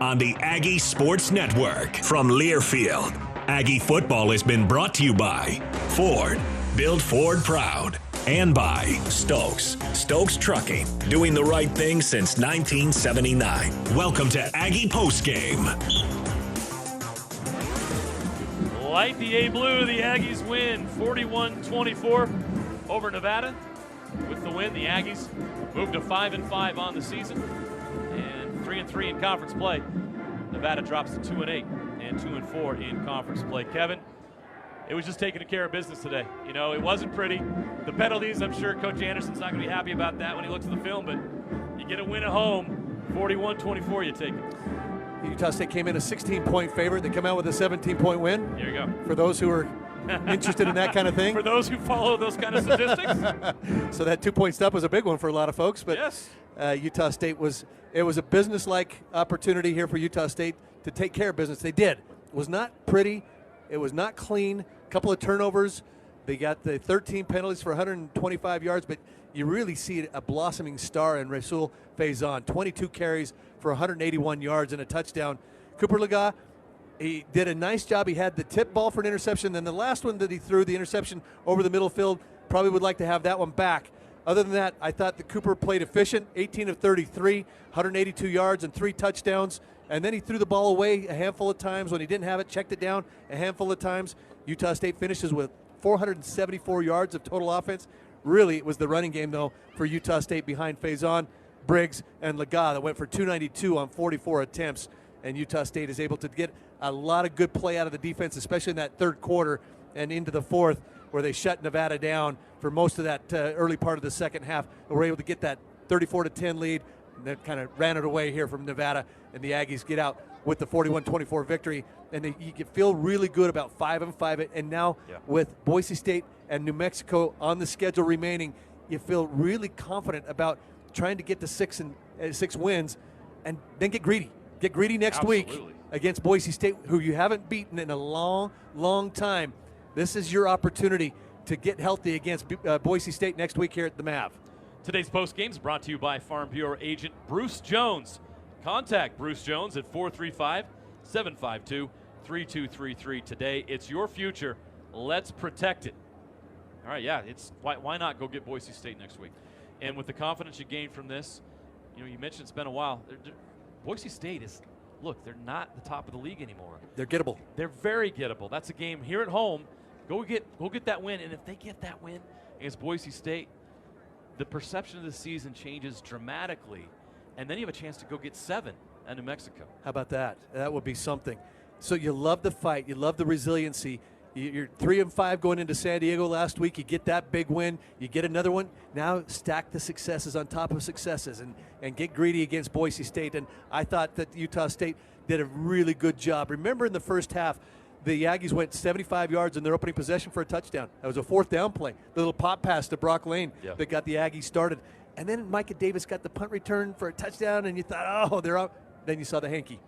on the Aggie Sports Network from Learfield. Aggie football has been brought to you by Ford, build Ford proud, and by Stokes Trucking, doing the right thing since 1979. Welcome to Aggie Postgame. Light the A blue, the Aggies win 41-24 over Nevada. With the win, the Aggies move to 5-5 on the season and 3-3 in conference play. Nevada drops to 2-8 and 2-4 in conference play. Kevin, it was just taking care of business today. You know, it wasn't pretty. The penalties, I'm sure Coach Anderson's not going to be happy about that when he looks at the film, but you get a win at home, 41-24, you take it. Utah State came in a 16-point favorite. They come out with a 17-point win. There you go. For those who are interested in that kind of thing. For those who follow those kind of statistics. So that 2-point stop was a big one for a lot of folks. But yes. Utah State was a business-like opportunity here for Utah State to take care of business. They did. It was not pretty. It was not clean. A couple of turnovers. They got the 13 penalties for 125 yards, but you really see a blossoming star in Rahsul Faison. 22 carries for 181 yards and a touchdown. Cooper Legas, he did a nice job. He had the tip ball for an interception. Then the last one that he threw, the interception over the middle field, probably would like to have that one back. Other than that, I thought that Cooper played efficient, 18 of 33, 182 yards and 3 touchdowns. And then he threw the ball away a handful of times. When he didn't have it, checked it down a handful of times. Utah State finishes with 474 yards of total offense. Really, it was the running game, though, for Utah State behind Faison, Briggs, and Legas that went for 292 on 44 attempts. And Utah State is able to get a lot of good play out of the defense, especially in that third quarter and into the fourth, where they shut Nevada down for most of that early part of the second half. And were able to get that 34-10 lead, and then kind of ran it away here from Nevada, and the Aggies get out with the 41-24 victory. And you can feel really good about 5-5. And now with Boise State and New Mexico on the schedule remaining, you feel really confident about trying to get to 6 wins and then get greedy. Get greedy next week against Boise State, who you haven't beaten in a long, long time. This is your opportunity to get healthy against Boise State next week here at the MAV. Today's post game is brought to you by Farm Bureau agent Bruce Jones. Contact Bruce Jones at 435-752-3233 today. It's your future. Let's protect it. All right, it's why not go get Boise State next week? And with the confidence you gain from this, you mentioned it's been a while. Boise State is, look, they're not the top of the league anymore. They're gettable. They're very gettable. That's a game here at home. Go get that win, and if they get that win against Boise State, the perception of the season changes dramatically, and then you have a chance to go get 7 at New Mexico. How about that? That would be something. So you love the fight. You love the resiliency. You're 3-5 going into San Diego last week. You get that big win. You get another one. Now stack the successes on top of successes and get greedy against Boise State. And I thought that Utah State did a really good job. Remember in the first half, the Aggies went 75 yards in their opening possession for a touchdown. That was a 4th down play. The little pop pass to Brock Lane that got the Aggies started. And then Micah Davis got the punt return for a touchdown, and you thought, oh, they're out. Then you saw the hanky.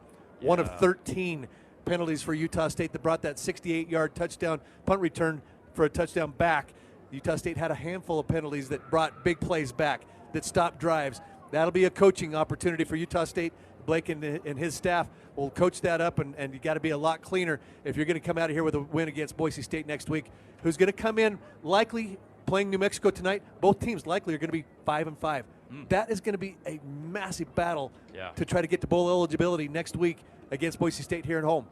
One of 13 penalties for Utah State that brought that 68-yard touchdown punt return for a touchdown back. Utah State had a handful of penalties that brought big plays back, that stopped drives. That'll be a coaching opportunity for Utah State. Blake and his staff will coach that up, and you got to be a lot cleaner if you're going to come out of here with a win against Boise State next week, who's going to come in likely playing New Mexico tonight. Both teams likely are going to be 5-5. That is going to be a massive battle to try to get to bowl eligibility next week against Boise State here at home.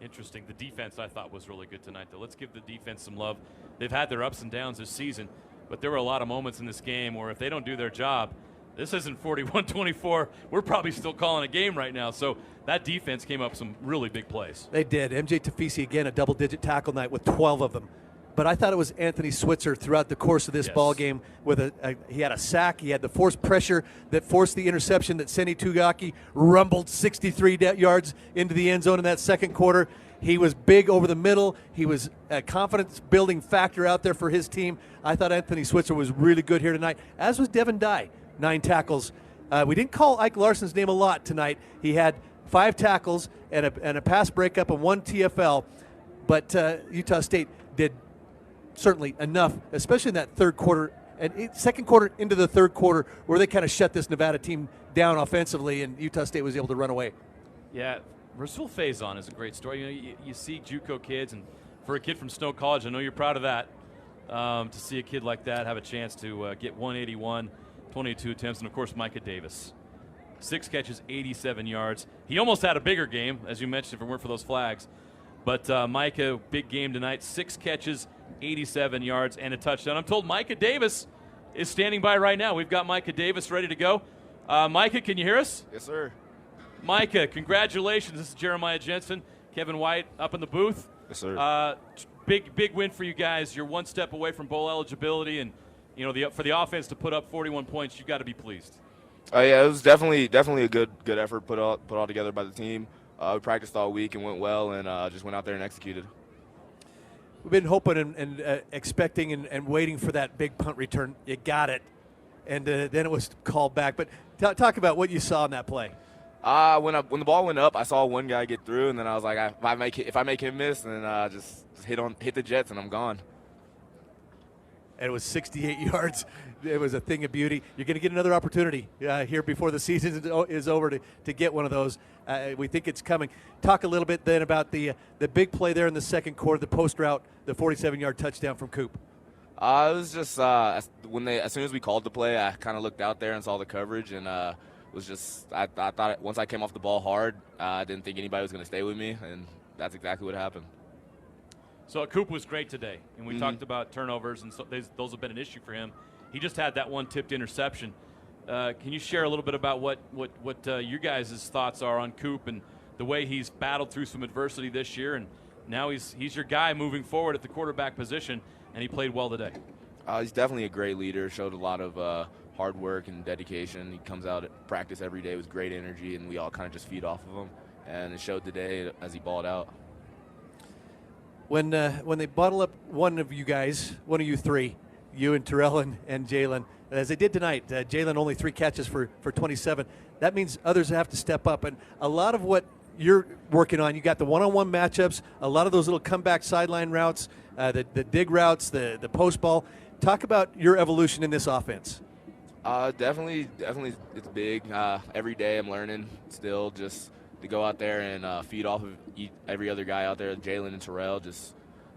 Interesting. The defense I thought was really good tonight, though. Let's give the defense some love. They've had their ups and downs this season, but there were a lot of moments in this game where if they don't do their job, this isn't 41-24. We're probably still calling a game right now. So that defense came up with some really big plays. They did. MJ Tafisi, again, a double-digit tackle night with 12 of them. But I thought it was Anthony Switzer throughout the course of this ball game. He had a sack. He had the forced pressure that forced the interception that Seni Tugaki rumbled 63 yards into the end zone in that second quarter. He was big over the middle. He was a confidence-building factor out there for his team. I thought Anthony Switzer was really good here tonight, as was Devin Dye, 9 tackles. We didn't call Ike Larson's name a lot tonight. He had 5 tackles and a pass breakup and 1 TFL. But Utah State did certainly enough, especially in that third quarter and second quarter into the third quarter, where they kind of shut this Nevada team down offensively, and Utah State was able to run away. Yeah, Rahsul Faison is a great story. You know, you see JUCO kids, and for a kid from Snow College, I know you're proud of that. To see a kid like that have a chance to get 181, 22 attempts, and of course Micah Davis. 6 catches, 87 yards. He almost had a bigger game, as you mentioned, if it weren't for those flags. But Micah, big game tonight, 6 catches, 87 yards, and a touchdown. I'm told Micah Davis is standing by right now. We've got Micah Davis ready to go. Micah, can you hear us? Yes, sir. Micah, congratulations. This is Jeremiah Jensen, Kevin White up in the booth. Yes, sir. Big win for you guys. You're one step away from bowl eligibility, and you know for the offense to put up 41 points, you got to be pleased. Yeah, it was definitely a good effort put all together by the team. We practiced all week and went well, and just went out there and executed. We've been hoping and expecting and waiting for that big punt return. You got it, and then it was called back. But talk about what you saw in that play. When the ball went up, I saw one guy get through, and then I was like, if I make him miss, then just hit the Jets, and I'm gone. And it was 68 yards. It was a thing of beauty. You're going to get another opportunity here before the season is over to get one of those. We think it's coming. Talk a little bit then about the big play there in the second quarter, the post route, the 47-yard touchdown from Coop. It was just as soon as we called the play, I kind of looked out there and saw the coverage, and it was just I thought once I came off the ball hard, I didn't think anybody was going to stay with me, and that's exactly what happened. So Coop was great today, and we talked about turnovers, and so those have been an issue for him. He just had that one tipped interception. Can you share a little bit about what your guys' thoughts are on Coop and the way he's battled through some adversity this year, and now he's your guy moving forward at the quarterback position, and he played well today? He's definitely a great leader, showed a lot of hard work and dedication. He comes out at practice every day with great energy, and we all kind of just feed off of him, and it showed today as he balled out. When they bottle up one of you three, you and Terrell and Jalen, as they did tonight, Jalen only 3 catches for 27. That means others have to step up. And a lot of what you're working on, you got the one-on-one matchups, a lot of those little comeback sideline routes, the dig routes, the post ball. Talk about your evolution in this offense. Definitely it's big. Every day I'm learning still just to go out there and feed off of every other guy out there, Jalen and Terrell.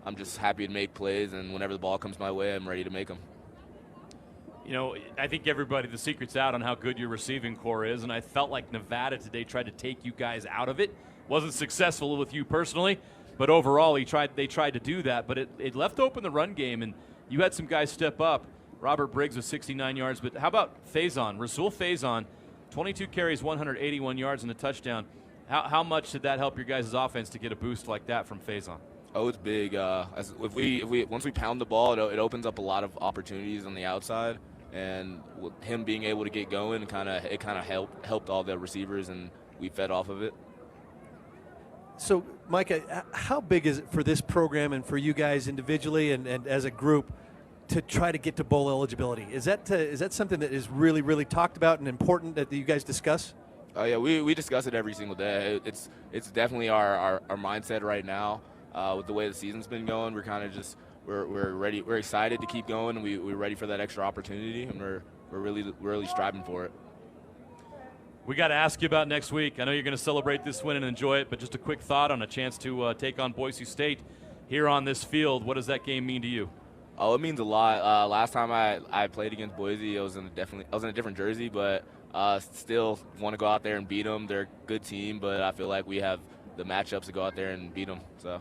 I'm just happy to make plays, and whenever the ball comes my way, I'm ready to make them. You know, I think the secret's out on how good your receiving core is, and I felt like Nevada today tried to take you guys out of it. Wasn't successful with you personally, but overall they tried to do that, but it left open the run game, and you had some guys step up. Robert Briggs with 69 yards, but how about Faison? Rahsul Faison, 22 carries, 181 yards, and a touchdown. How much did that help your guys' offense to get a boost like that from Faison? Oh, it's big. Once we pound the ball, it opens up a lot of opportunities on the outside, and with him being able to get going, it kind of helped all the receivers, and we fed off of it. So, Micah, how big is it for this program and for you guys individually and as a group to try to get to bowl eligibility? Is that something that is really, really talked about and important that you guys discuss? Yeah, we discuss it every single day. It's definitely our mindset right now. With the way the season's been going, we're kind of just we're ready. We're excited to keep going. We're ready for that extra opportunity, and we're really striving for it. We got to ask you about next week. I know you're going to celebrate this win and enjoy it, but just a quick thought on a chance to take on Boise State here on this field. What does that game mean to you? Oh, it means a lot. Last time I played against Boise, I was in a different jersey, but still want to go out there and beat them. They're a good team, but I feel like we have the matchups to go out there and beat them. So.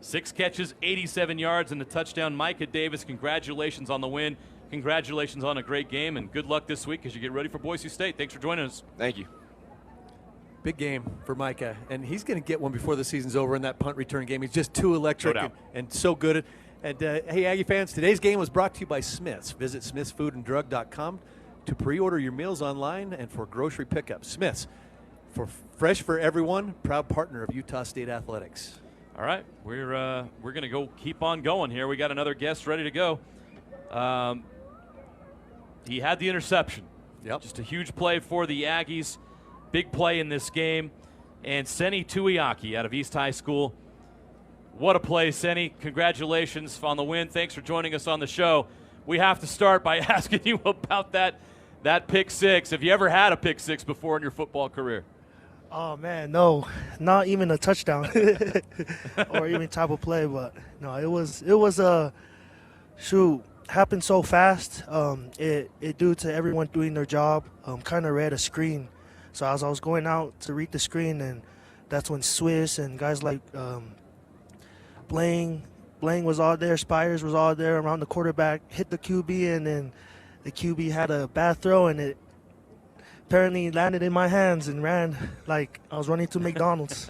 6 catches, 87 yards, and a touchdown. Micah Davis, congratulations on the win. Congratulations on a great game, and good luck this week as you get ready for Boise State. Thanks for joining us. Thank you. Big game for Micah, and he's going to get one before the season's over in that punt return game. He's just too electric and so good. And hey, Aggie fans, today's game was brought to you by Smith's. Visit smithsfoodanddrug.com to pre-order your meals online and for grocery pickup. Smith's, for fresh for everyone, proud partner of Utah State Athletics. All right, we're going to go keep on going here. We got another guest ready to go. He had the interception. Yep. Just a huge play for the Aggies. Big play in this game. And Seni Tuiaki out of East High School. What a play, Seni. Congratulations on the win. Thanks for joining us on the show. We have to start by asking you about that pick six. Have you ever had a pick six before in your football career? Oh man, no, not even a touchdown or even type of play, but no, it was a shoot happened so fast. It due to everyone doing their job. Kind of read a screen, so as I was going out to read the screen, and that's when Swiss and guys like Blang was all there, Spires was all there around the quarterback, hit the QB, and then the QB had a bad throw, and it apparently landed in my hands and ran like I was running to McDonald's.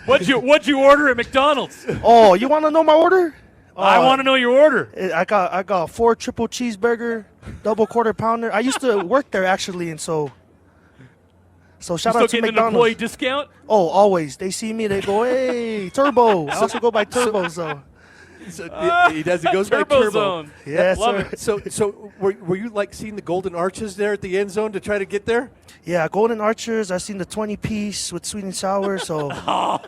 What'd you order at McDonald's? Oh, you want to know my order? I want to know your order. I got 4 triple cheeseburger, double quarter pounder. I used to work there actually, and so shout out to McDonald's. An employee discount? Oh, always. They see me, they go, hey, Turbo. I also go by Turbo, so. He does. He goes by Turbo. Zone. Yes, love sir. it. So were you like seeing the golden arches there at the end zone to try to get there? Yeah, Golden Archers. I seen the 20-piece with sweet and sour, so I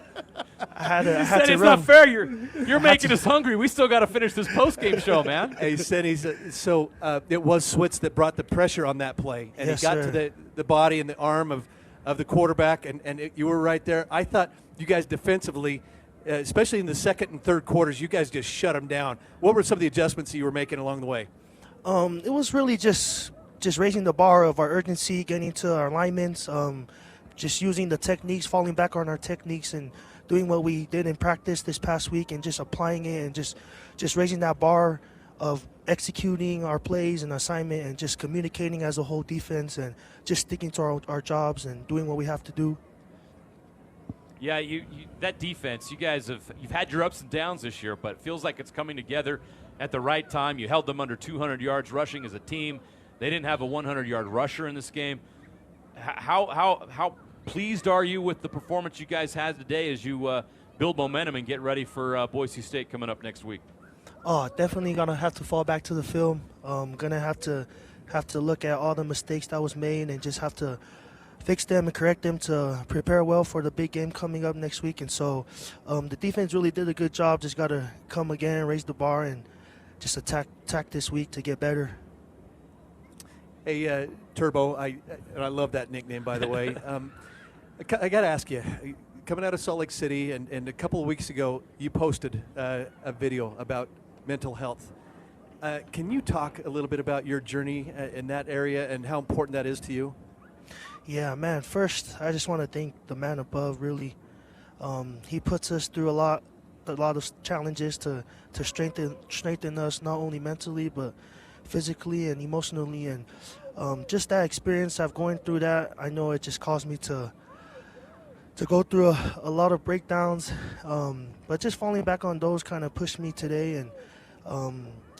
had to it's run. Not fair. You're making us hungry. We still got to finish this post-game show, man. Hey, Senny, so it was Switz that brought the pressure on that play, and Yes, he got sir. to the body and the arm of the quarterback, and you were right there. I thought you guys defensively, especially in the second and third quarters, you guys just shut them down. What were some of the adjustments that you were making along the way? It was really just raising the bar of our urgency, getting to our alignments, just using the techniques, falling back on our techniques, and doing what we did in practice this past week, and just applying it, and just raising that bar of executing our plays and assignment, and just communicating as a whole defense, and just sticking to our jobs and doing what we have to do. Yeah, that defense, you guys you've had your ups and downs this year, but it feels like it's coming together at the right time. You held them under 200 yards rushing as a team. They didn't have a 100-yard rusher in this game. How pleased are you with the performance you guys had today as you build momentum and get ready for Boise State coming up next week? Oh, definitely gonna have to fall back to the film. Gonna have to look at all the mistakes that was made and just have to fix them and correct them to prepare well for the big game coming up next week. And so the defense really did a good job. Just got to come again, raise the bar, and just attack this week to get better. Hey, Turbo, I love that nickname, by the way. I got to ask you, coming out of Salt Lake City, and a couple of weeks ago, you posted a video about mental health. Can you talk a little bit about your journey in that area and how important that is to you? Yeah, man. First, I just want to thank the man above. Really, he puts us through a lot of challenges to strengthen us, not only mentally but physically and emotionally. And just that experience of going through that, I know it just caused me to go through a lot of breakdowns. But just falling back on those kind of pushed me today, and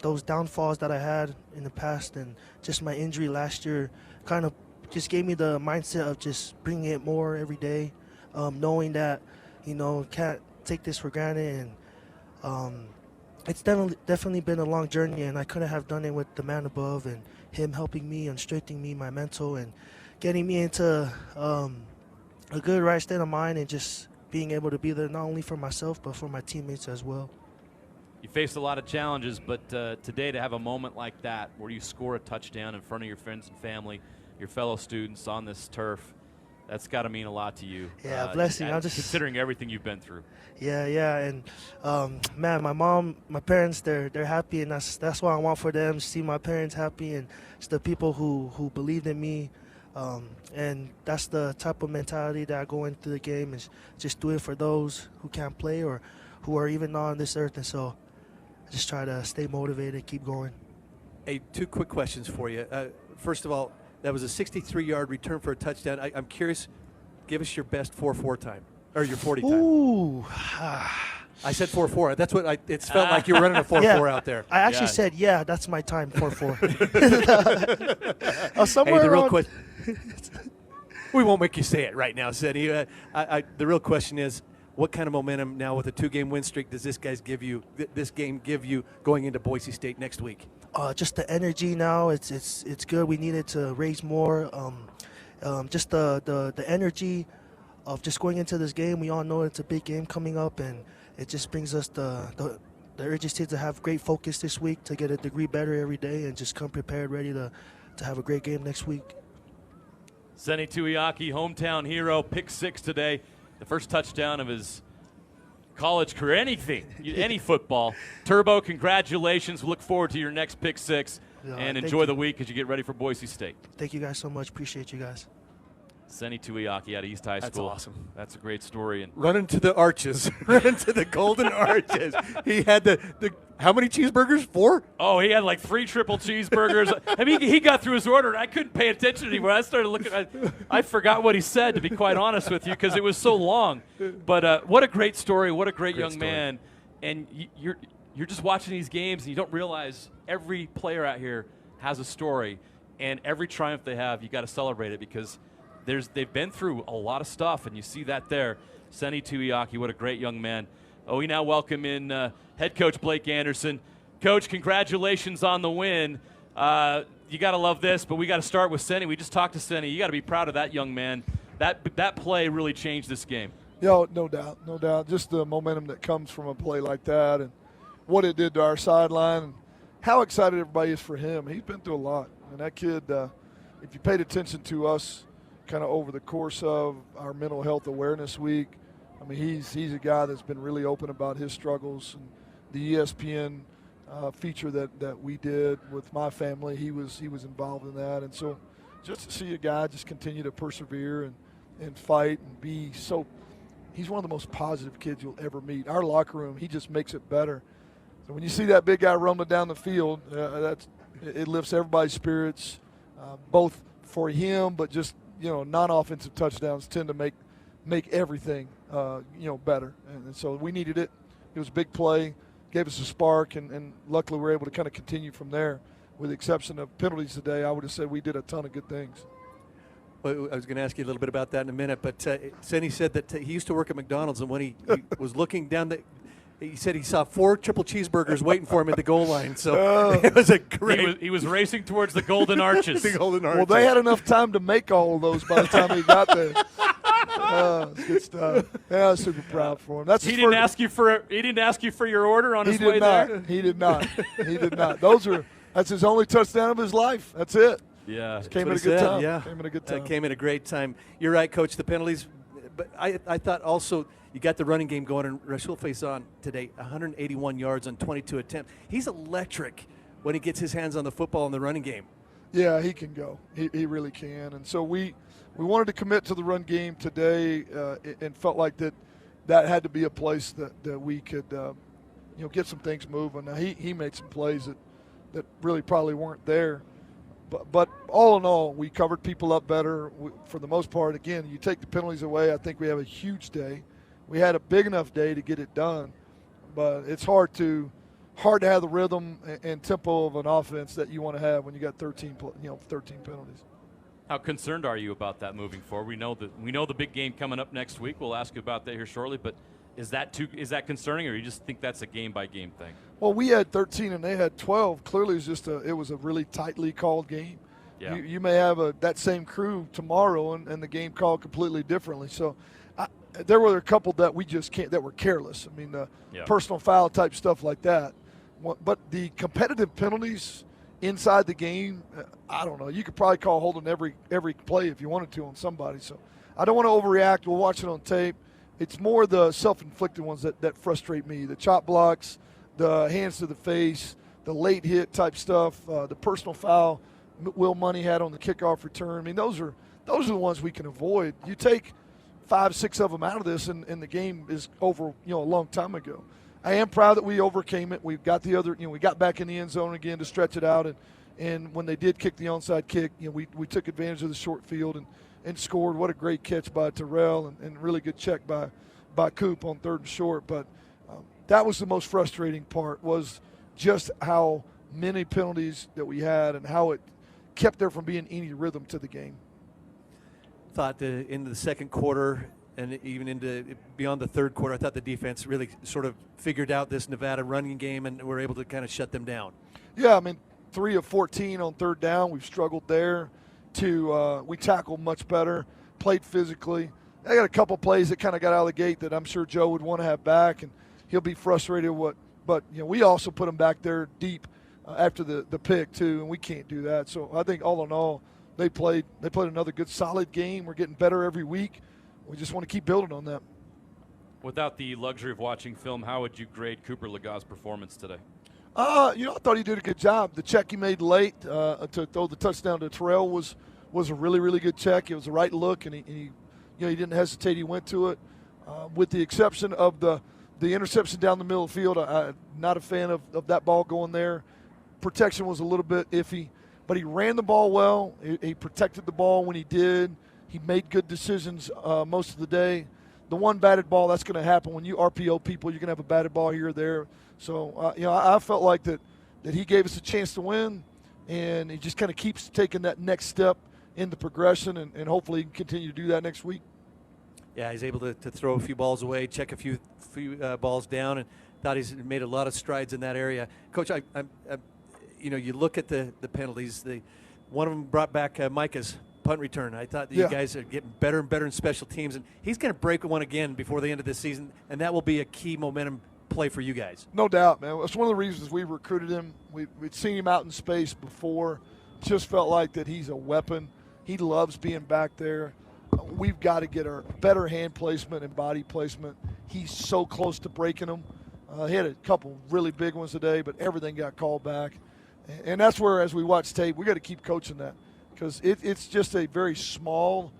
those downfalls that I had in the past, and just my injury last year, kind of just gave me the mindset of just bringing it more every day, knowing that, can't take this for granted. And it's definitely been a long journey, and I couldn't have done it with the man above and him helping me and strengthening me, my mental, and getting me into a good right state of mind, and just being able to be there not only for myself but for my teammates as well. You faced a lot of challenges, but today to have a moment like that where you score a touchdown in front of your friends and family, your fellow students on this turf, that's got to mean a lot to you. Yeah, bless you. I'm just considering everything you've been through. Yeah, and man, my mom, my parents, they're happy, and that's what I want for them. See my parents happy, and it's the people who believed in me, and that's the type of mentality that I go into the game, is just do it for those who can't play or who are even not on this earth. And so I just try to stay motivated, keep going. Hey, 2 quick questions for you. First of all, that was a 63-yard return for a touchdown. I'm curious, give us your best 4.4 time, or your 40 time. Ooh. I said 4.4. That's what it felt like you were running a 4.4 out there. I actually said, that's my time, 4.4. Somewhere the real around. question. We won't make you say it right now, Seti. The real question is, what kind of momentum now with a 2-game win streak does this game give you going into Boise State next week? Just the energy now, it's good. We needed to raise more. Just the energy of just going into this game. We all know it's a big game coming up, and it just brings us the urgency to have great focus this week, to get a degree better every day, and just come prepared, ready to have a great game next week. Seni Tuiaki, hometown hero, pick 6 today. The first touchdown of his college career, any football. Turbo, congratulations. We look forward to your next pick 6, and enjoy the week as you get ready for Boise State. Thank you guys so much. Appreciate you guys. Seni Tuiaki out of East High School. That's awesome. That's a great story. And running to the arches, running to the golden arches. He had the how many cheeseburgers? 4? Oh, he had like 3 triple cheeseburgers. I mean, he got through his order, and I couldn't pay attention anymore. I started looking. I forgot what he said, to be quite honest with you, because it was so long. But what a great story. What a great young man. And you're just watching these games, and you don't realize every player out here has a story, and every triumph they have, you got to celebrate it, because they've been through a lot of stuff, and you see that there. Seni Tuiaki, what a great young man. Oh, we now welcome in head coach Blake Anderson. Coach, congratulations on the win. You got to love this, but we got to start with Seni. We just talked to Seni. You got to be proud of that young man. That play really changed this game. Yeah, no doubt. Just the momentum that comes from a play like that, and what it did to our sideline, and how excited everybody is for him. He's been through a lot. And that kid, if you paid attention to us kind of over the course of our Mental Health Awareness Week, I mean, he's a guy that's been really open about his struggles. And the ESPN feature that we did with my family, he was involved in that. And so just to see a guy just continue to persevere and fight and be so – he's one of the most positive kids you'll ever meet. Our locker room, he just makes it better. So when you see that big guy rumbling down the field, it lifts everybody's spirits, both for him, but just, non-offensive touchdowns tend to make everything, better. And so we needed it. It was a big play, gave us a spark, and luckily we were able to kind of continue from there. With the exception of penalties today, I would have said we did a ton of good things. Well, I was going to ask you a little bit about that in a minute, but Seni said that he used to work at McDonald's, and when he was looking down he said he saw 4 triple cheeseburgers waiting for him at the goal line. So it was a great. He was racing towards the Golden Arches. The Golden Arches. Well, they had enough time to make all of those by the time he got there. Good stuff. Yeah, I was super proud for him. He didn't ask you for your order on his way there. He did not. He did not. That's his only touchdown of his life. That's it. Yeah, came at a good time. Yeah, came at a good time. Came at a great time. You're right, Coach. The penalties, but I thought also you got the running game going. And Rahsul Faison today, 181 yards on 22 attempts. He's electric when he gets his hands on the football in the running game. Yeah, he can go. He really can. And so we wanted to commit to the run game today, and felt like that had to be a place that we could get some things moving. Now he made some plays that really probably weren't there. But all in all, we covered people up better for the most part. Again, you take the penalties away, I think we have a huge day. We had a big enough day to get it done, but it's hard to have the rhythm and tempo of an offense that you want to have when you got 13 penalties. How concerned are you about that moving forward? We know the big game coming up next week. We'll ask you about that here shortly, but is that concerning, or you just think that's a game-by-game thing? Well, we had 13 and they had 12. Clearly, it was a really tightly called game. Yeah. You may have that same crew tomorrow and the game called completely differently. So there were a couple that we just can't, that were careless. I mean, personal foul type stuff like that. But the competitive penalties inside the game, I don't know. You could probably call holding every play if you wanted to on somebody. So I don't want to overreact. We'll watch it on tape. It's more the self-inflicted ones that frustrate me. The chop blocks, the hands to the face, the late hit type stuff, the personal foul Will Money had on the kickoff return. I mean, those are the ones we can avoid. You take 5-6 of them out of this, and the game is over, a long time ago. I am proud that we overcame it. We've got the other, we got back in the end zone again to stretch it out, and when they did kick the onside kick, we took advantage of the short field and scored. What a great catch by Terrell, and really good check by Coop on 3rd and short. But that was the most frustrating part, was just how many penalties that we had and how it kept there from being any rhythm to the game. Thought into the second quarter and even into beyond the third quarter, I thought the defense really sort of figured out this Nevada running game and were able to kind of shut them down. Yeah, I mean, 3 of 14 on 3rd down. We've struggled there. We tackled much better, played physically. I got a couple plays that kind of got out of the gate that I'm sure Joe would want to have back, and he'll be frustrated. But we also put him back there deep after the pick too, and we can't do that. So I think all in all, they played another good, solid game. We're getting better every week. We just want to keep building on that. Without the luxury of watching film, how would you grade Cooper Legas' performance today? I thought he did a good job. The check he made late to throw the touchdown to Terrell was a really, really good check. It was the right look, and he didn't hesitate. He went to it. With the exception of the interception down the middle of the field, I'm not a fan of that ball going there. Protection was a little bit iffy, but he ran the ball well. He protected the ball when he did. He made good decisions most of the day. The one batted ball, that's going to happen. When you RPO people, you're going to have a batted ball here or there. So, I felt like that he gave us a chance to win, and he just kind of keeps taking that next step in the progression, and hopefully he can continue to do that next week. Yeah, he's able to throw a few balls away, check a few balls down, and thought he's made a lot of strides in that area. Coach, you look at the penalties. One of them brought back Micah's punt return. I thought that you guys are getting better and better in special teams, and he's going to break one again before the end of this season, and that will be a key momentum play for you guys. No doubt, man. That's one of the reasons we recruited him. We'd seen him out in space before. Just felt like that he's a weapon. He loves being back there. We've got to get our better hand placement and body placement. He's so close to breaking them. He had a couple really big ones today, but everything got called back. And that's where, as we watch tape, we got to keep coaching that, because it's just a very small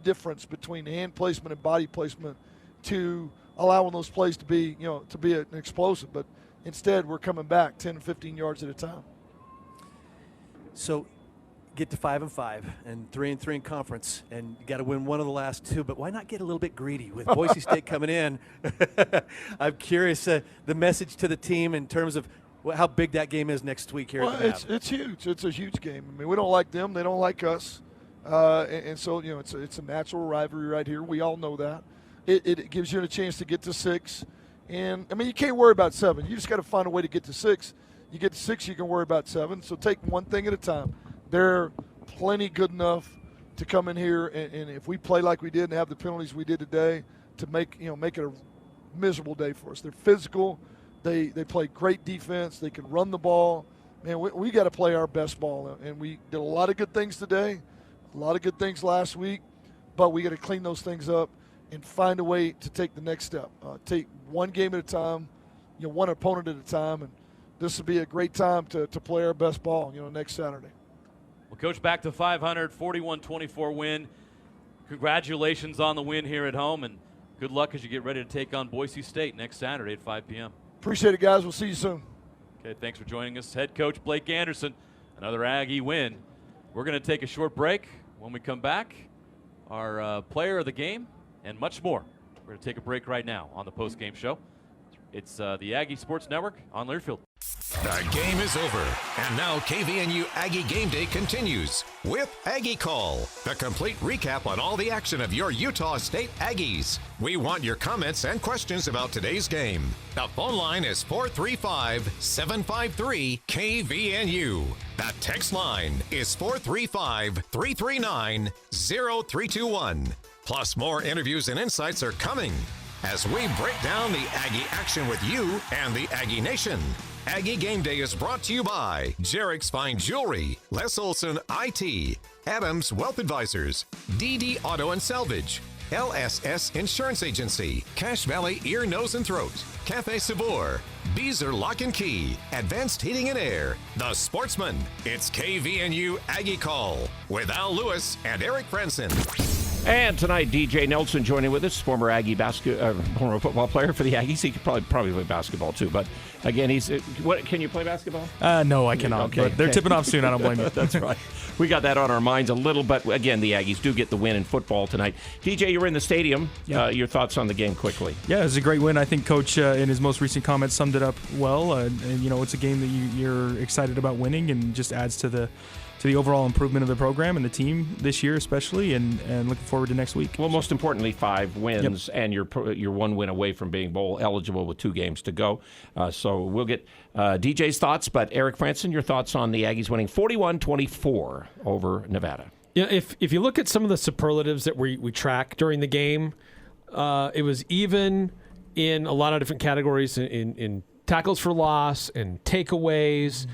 difference between hand placement and body placement to allowing those plays to be an explosive. But instead, we're coming back 10 and 15 yards at a time. So get to 5-5 and 3-3 in conference, and you got to win one of the last two. But why not get a little bit greedy with Boise State coming in? I'm curious the message to the team in terms of how big that game is next week here. It's huge. It's a huge game. I mean, we don't like them; they don't like us, and so it's a natural rivalry right here. We all know that. It gives you a chance to get to 6, and I mean, you can't worry about 7. You just got to find a way to get to 6. You get to 6, you can worry about 7. So take one thing at a time. They're plenty good enough to come in here, and if we play like we did and have the penalties we did today, to make it a miserable day for us. They're physical. They play great defense. They can run the ball. Man, we got to play our best ball, and we did a lot of good things today, a lot of good things last week, but we got to clean those things up and find a way to take the next step. Take one game at a time, one opponent at a time, and this will be a great time to play our best ball, next Saturday. Well, Coach, back to 500, 41-24 win. Congratulations on the win here at home, and good luck as you get ready to take on Boise State next Saturday at 5 p.m. Appreciate it, guys. We'll see you soon. Okay, thanks for joining us. Head coach Blake Anderson, another Aggie win. We're going to take a short break. When we come back, our player of the game and much more. We're going to take a break right now on the post-game show. It's the Aggie Sports Network on Learfield. The game is over, and now KVNU Aggie Game Day continues with Aggie Call, the complete recap on all the action of your Utah State Aggies. We want your comments and questions about today's game. The phone line is 435-753-KVNU. The text line is 435-339-0321. Plus, more interviews and insights are coming as we break down the Aggie action with you and the Aggie Nation. Aggie Game Day is brought to you by Jarek's Fine Jewelry, Les Olson IT, Adams Wealth Advisors, DD Auto and Salvage, LSS Insurance Agency, Cache Valley Ear, Nose and Throat, Cafe Sabor, Beezer Lock and Key, Advanced Heating and Air, The Sportsman. It's KVNU Aggie Call with Al Lewis and Eric Franson. And tonight, DJ Nelson joining with us, former Aggie former football player for the Aggies. He could probably play basketball too. But again, can you play basketball? No, I cannot. Okay, but they're tipping off soon. I don't blame you. That's right. We got that on our minds a little, but again, the Aggies do get the win in football tonight. DJ, you were in the stadium. Yeah. Your thoughts on the game quickly? Yeah, it was a great win. I think Coach, in his most recent comments, summed it up well. And it's a game that you're excited about winning, and just adds to the overall improvement of the program and the team this year especially, and looking forward to next week. Well, most importantly, 5 wins, yep. And you're 1 win away from being bowl eligible with 2 games to go. So we'll get DJ's thoughts, but Eric Franson, your thoughts on the Aggies winning 41-24 over Nevada. Yeah, if you look at some of the superlatives that we track during the game, it was even in a lot of different categories in tackles for loss and takeaways.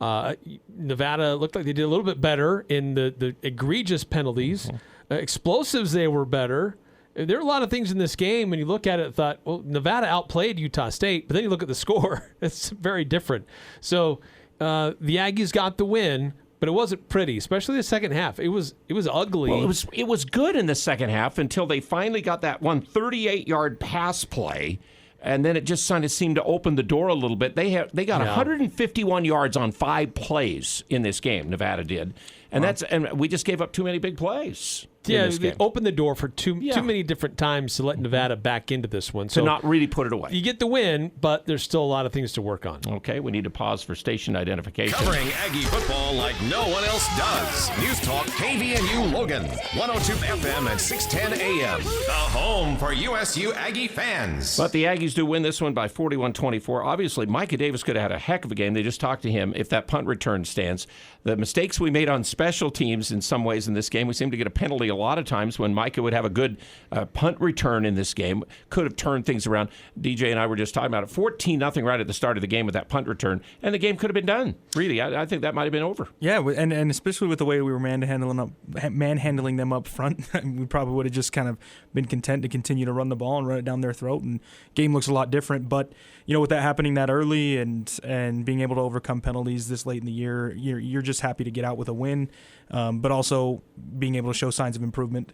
Nevada looked like they did a little bit better in the egregious penalties. Explosives, they were better. There are a lot of things in this game when you look at it and thought, well, Nevada outplayed Utah State, but then you look at the score. It's very different. So the Aggies got the win, but it wasn't pretty, especially the second half. It was ugly. Well, it was good in the second half until they finally got that 38-yard pass play, and then it just kind of seemed to open the door a little bit. They got 151 yards on 5 plays in this game. Nevada did, and we just gave up too many big plays. Yeah, they opened the door for too many different times to let Nevada back into this one. So not really put it away. You get the win, but there's still a lot of things to work on. Okay, we need to pause for station identification. Covering Aggie football like no one else does. News Talk KVNU Logan, 102 FM and 610 AM. The home for USU Aggie fans. But the Aggies do win this one by 41-24. Obviously, Micah Davis could have had a heck of a game. They just talked to him if that punt return stands. The mistakes we made on special teams in some ways in this game, we seem to get a penalty a lot of times when Micah would have a good punt return in this game, could have turned things around. DJ and I were just talking about it. 14-0 right at the start of the game with that punt return, and the game could have been done. Really, I think that might have been over. Yeah, and especially with the way we were manhandling them up front, we probably would have just kind of been content to continue to run the ball and run it down their throat, and game looks a lot different. But with that happening that early and being able to overcome penalties this late in the year, you're just happy to get out with a win, but also being able to show signs of improvement.